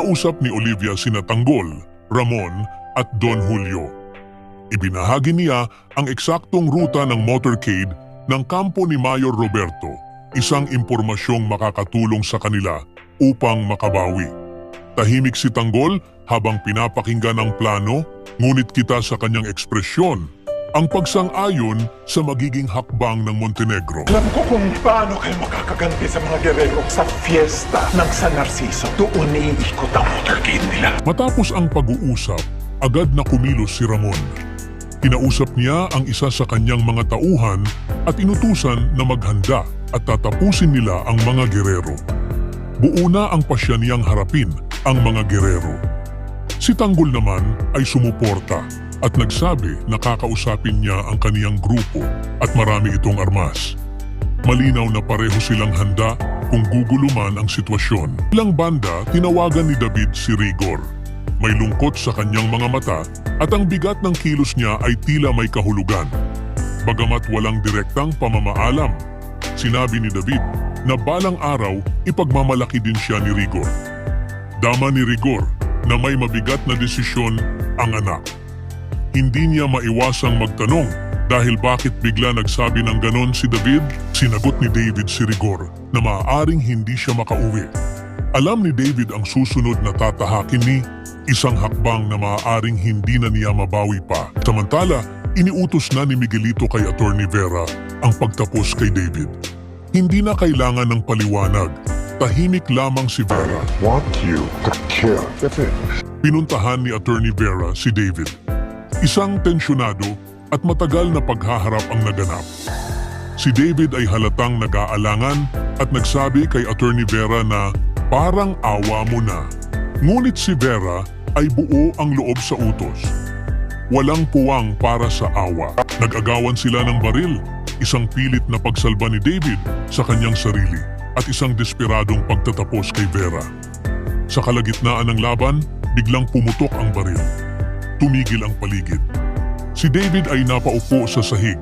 Kinausap ni Olivia sina Tanggol, Ramon at Don Julio. Ibinahagi niya ang eksaktong ruta ng motorcade ng kampo ni Mayor Roberto, isang impormasyong makakatulong sa kanila upang makabawi. Tahimik si Tanggol habang pinapakinggan ang plano, ngunit kita sa kanyang ekspresyon ang pagsang-ayon sa magiging hakbang ng Montenegro. Alam ko kung paano kayo makakaganti sa mga Guerrero sa fiesta ng San Narciso. Doon iikot ang motorcade nila. Matapos ang pag-uusap, agad na kumilos si Ramon. Kinausap niya ang isa sa kanyang mga tauhan at inutusan na maghanda at tatapusin nila ang mga Guerrero. Buo na ang pasya niyang harapin ang mga Guerrero. Si Tanggol naman ay sumuporta at nagsabi na kakausapin niya ang kaniyang grupo at marami itong armas. Malinaw na pareho silang handa kung gugulo man ang sitwasyon. Ilang banda, tinawagan ni David si Rigor. May lungkot sa kanyang mga mata at ang bigat ng kilos niya ay tila may kahulugan. Bagamat walang direktang pamamaalam, sinabi ni David na balang araw ipagmamalaki din siya ni Rigor. Dama ni Rigor na may mabigat na desisyon ang anak. Hindi niya maiwasang magtanong dahil bakit bigla nagsabi ng ganon si David. Sinagot ni David si Rigor na maaaring hindi siya makauwi. Alam ni David ang susunod na tatahakin ni isang hakbang na maaaring hindi na niya mabawi pa. Samantala, iniutos na ni Miguelito kay Attorney Vera ang pagtapos kay David. Hindi na kailangan ng paliwanag. Tahimik lamang si Vera. Want you to kill the fish. Pinuntahan ni Attorney Vera si David. Isang tensyonado at matagal na paghaharap ang naganap. Si David ay halatang nag-aalangan at nagsabi kay Attorney Vera na parang awa mo na. Ngunit si Vera ay buo ang loob sa utos. Walang puwang para sa awa. Nag-agawan sila ng baril, isang pilit na pagsalba ni David sa kanyang sarili at isang desperadong pagtatapos kay Vera. Sa kalagitnaan ng laban, biglang pumutok ang baril. Tumigil ang paligid. Si David ay napaupo sa sahig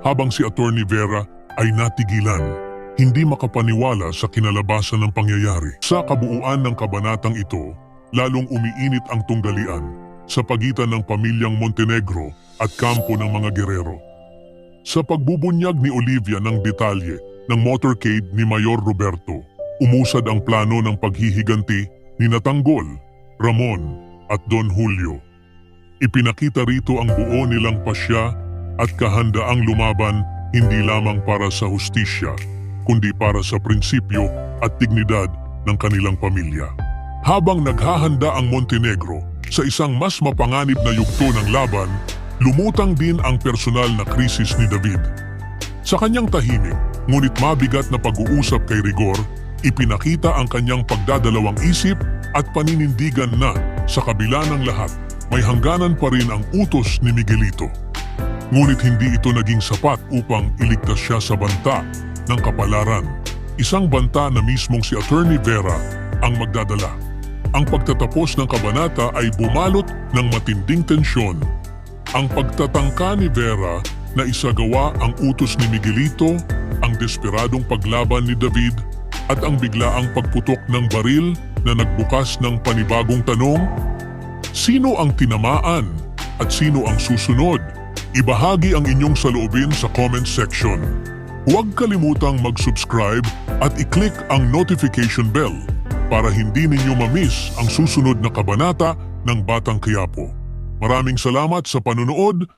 habang si Attorney Vera ay natigilan, hindi makapaniwala sa kinalabasan ng pangyayari. Sa kabuuan ng kabanatang ito, lalong umiinit ang tunggalian sa pagitan ng pamilyang Montenegro at kampo ng mga Guerrero. Sa pagbubunyag ni Olivia ng detalye ng motorcade ni Mayor Roberto, umusad ang plano ng paghihiganti ni Tanggol, Ramon at Don Julio. Ipinakita rito ang buo nilang pasya at kahandaang lumaban hindi lamang para sa hustisya, kundi para sa prinsipyo at dignidad ng kanilang pamilya. Habang naghahanda ang Montenegro sa isang mas mapanganib na yugto ng laban, lumutang din ang personal na krisis ni David. Sa kanyang tahimik, ngunit mabigat na pag-uusap kay Rigor, ipinakita ang kanyang pagdadalawang isip at paninindigan na sa kabila ng lahat, may hangganan pa rin ang utos ni Miguelito. Ngunit hindi ito naging sapat upang iligtas siya sa banta ng kapalaran. Isang banta na mismong si Attorney Vera ang magdadala. Ang pagtatapos ng kabanata ay bumalot ng matinding tensyon. Ang pagtatangka ni Vera na isagawa ang utos ni Miguelito, ang desperadong paglaban ni David, at ang biglaang pagputok ng baril na nagbukas ng panibagong tanong, sino ang tinamaan at sino ang susunod? Ibahagi ang inyong saloobin sa comment section. Huwag kalimutang mag-subscribe at i-click ang notification bell para hindi ninyo ma-miss ang susunod na kabanata ng Batang Quiapo. Maraming salamat sa panunood.